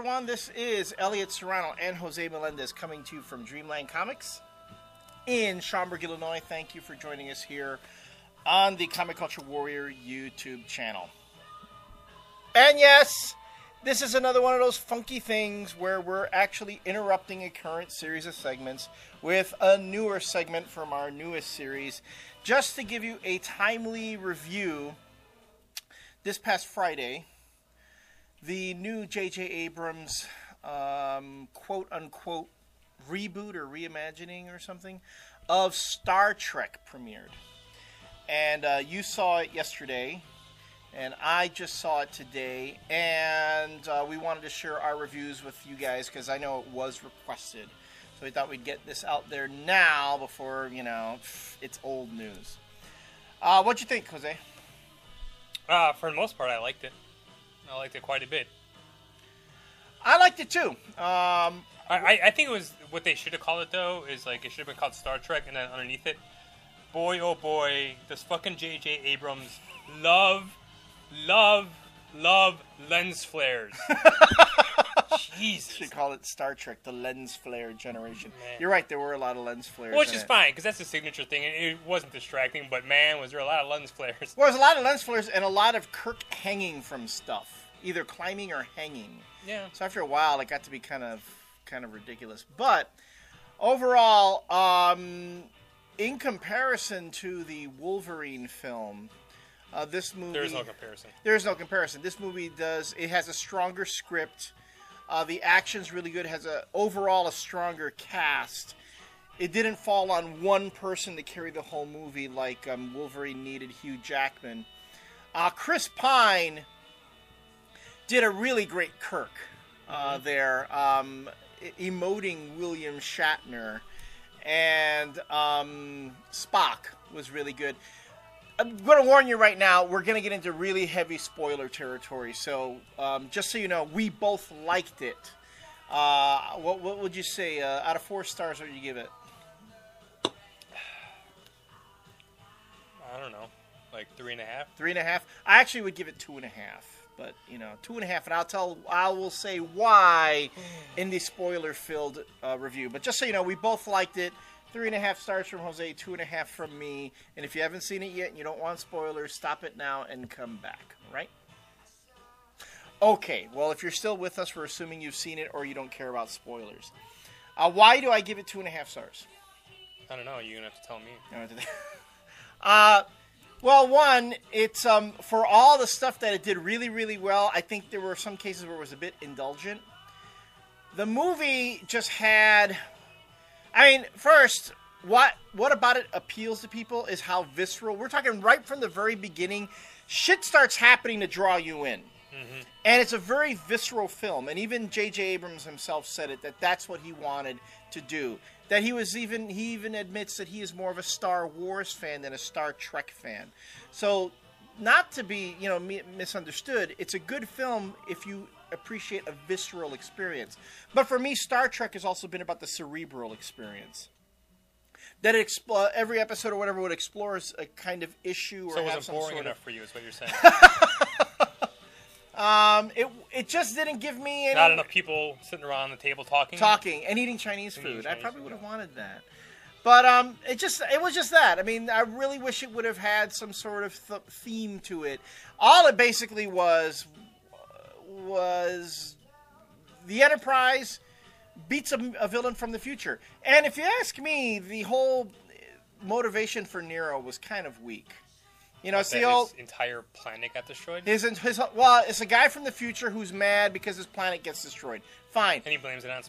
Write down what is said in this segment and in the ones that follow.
everyone. This is Elliott Serrano and Jose Melendez coming to you from Dreamland Comics in Schaumburg, Illinois. Thank you for joining us here on the Comic Culture Warrior YouTube channel. And yes, this is another one of those funky things where we're actually interrupting a current series of segments with a newer segment from our newest series, just to give you a timely review. This past Friday, the new JJ Abrams quote-unquote reboot or reimagining or something of Star Trek premiered. And you saw it yesterday, and I just saw it today, and we wanted to share our reviews with you guys because I know it was requested. So we thought we'd get this out there now before, you know, it's old news. What'd you think, Jose? For the most part, I liked it. I liked it quite a bit. I liked it too. I think it was what they should have called it though. Is like it should have been called Star Trek, and then underneath it, boy oh boy, does fucking JJ Abrams love lens flares. Jesus. Should call it Star Trek, the lens flare generation. Man. You're right, there were a lot of lens flares. Which is fine, because that's the signature thing. It wasn't distracting, but man, was there a lot of lens flares. Well, there's a lot of lens flares and a lot of Kirk hanging from stuff, either climbing or hanging. Yeah. So after a while, it got to be kind of ridiculous. But overall, in comparison to the Wolverine film, this movie... There is no comparison. There is no comparison. This movie has a stronger script. The action's really good. It has overall a stronger cast. It didn't fall on one person to carry the whole movie like Wolverine needed Hugh Jackman. Chris Pine did a really great Kirk there, emoting William Shatner, and Spock was really good. I'm going to warn you right now, we're going to get into really heavy spoiler territory, so just so you know, we both liked it. What would you say, out of 4 stars, what would you give it? I don't know, like 3.5? 3.5? I actually would give it 2.5, but, 2.5, and I will say why in the spoiler-filled review. But just so you know, we both liked it. 3.5 stars from Jose, 2.5 from me. And if you haven't seen it yet and you don't want spoilers, stop it now and come back, right? Okay, well, if you're still with us, we're assuming you've seen it or you don't care about spoilers. Why do I give it 2.5 stars? I don't know. You're going to have to tell me. Well, one, it's for all the stuff that it did really, really well, I think there were some cases where it was a bit indulgent. The movie just had... I mean, first, what about it appeals to people is how visceral. We're talking right from the very beginning. Shit starts happening to draw you in. Mm-hmm. And it's a very visceral film. And even JJ Abrams himself said it, that's what he wanted to do. That he even admits that he is more of a Star Wars fan than a Star Trek fan. So, not to be, misunderstood, it's a good film if you appreciate a visceral experience. But for me, Star Trek has also been about the cerebral experience. That every episode or whatever would explore a kind of issue or so it have wasn't some boring sort enough for you, is what you're saying. It just didn't give me any... Not enough people sitting around the table talking and eating Chinese food. I probably would have wanted that. But it was just that. I mean, I really wish it would have had some sort of theme to it. All it basically was the Enterprise beats a villain from the future. And if you ask me, the whole motivation for Nero was kind of weak. It's the old... His entire planet got destroyed? Well, it's a guy from the future who's mad because his planet gets destroyed. Fine. And he blames it on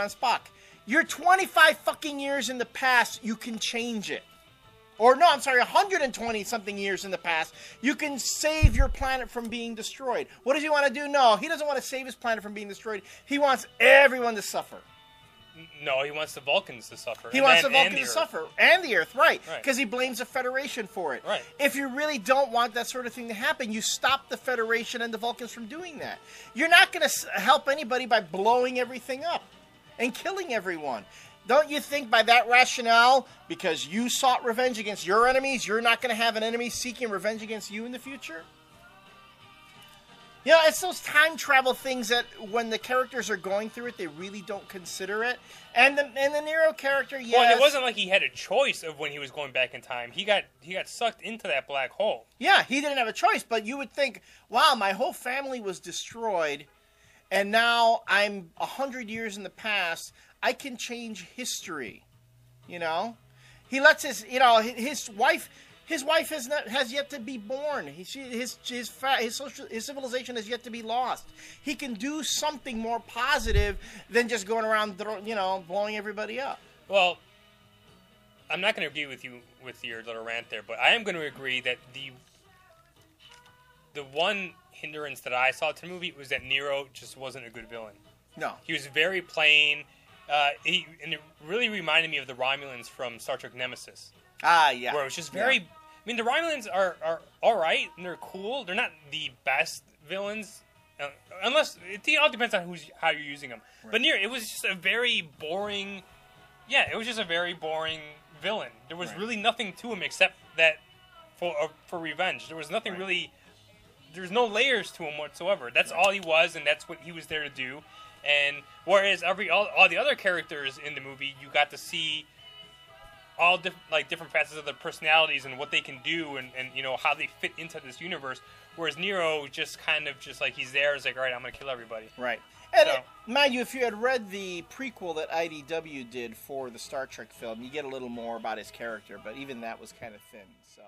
Spock. You're 25 fucking years in the past, you can change it. Or no, I'm sorry, 120-something years in the past, you can save your planet from being destroyed. What does he want to do? No, he doesn't want to save his planet from being destroyed. He wants everyone to suffer. No, he wants the Vulcans to suffer. He wants the Vulcans to suffer. And the Earth, right. Because he blames the Federation for it. Right. If you really don't want that sort of thing to happen, you stop the Federation and the Vulcans from doing that. You're not going to help anybody by blowing everything up and killing everyone. Don't you think by that rationale, because you sought revenge against your enemies, you're not going to have an enemy seeking revenge against you in the future? You know, it's those time travel things that when the characters are going through it, they really don't consider it. And the Nero character, yes. Well, it wasn't like he had a choice of when he was going back in time. He got sucked into that black hole. Yeah, he didn't have a choice, but you would think, wow, my whole family was destroyed, and now I'm 100 years in the past. I can change history, you know? He lets his wife... His wife has yet to be born. His civilization has yet to be lost. He can do something more positive than just going around, blowing everybody up. Well, I'm not going to agree with you with your little rant there, but I am going to agree that the one hindrance that I saw to the movie was that Nero just wasn't a good villain. No, he was very plain. And it really reminded me of the Romulans from Star Trek Nemesis. Yeah. Where it was just very... Yeah. I mean, the Romulans are all right, and they're cool. They're not the best villains, unless... It all depends on how you're using them. Right. But it was just a very boring... Yeah, it was just a very boring villain. There was really nothing to him except that for revenge. There was nothing really... There's no layers to him whatsoever. That's all he was, and that's what he was there to do. And whereas all the other characters in the movie, you got to see... all different facets of their personalities and what they can do and how they fit into this universe. Whereas Nero just kind of just like he's there, is like, all right, I'm going to kill everybody. Right. And mind you, if you had read the prequel that IDW did for the Star Trek film, you get a little more about his character, but even that was kind of thin, so...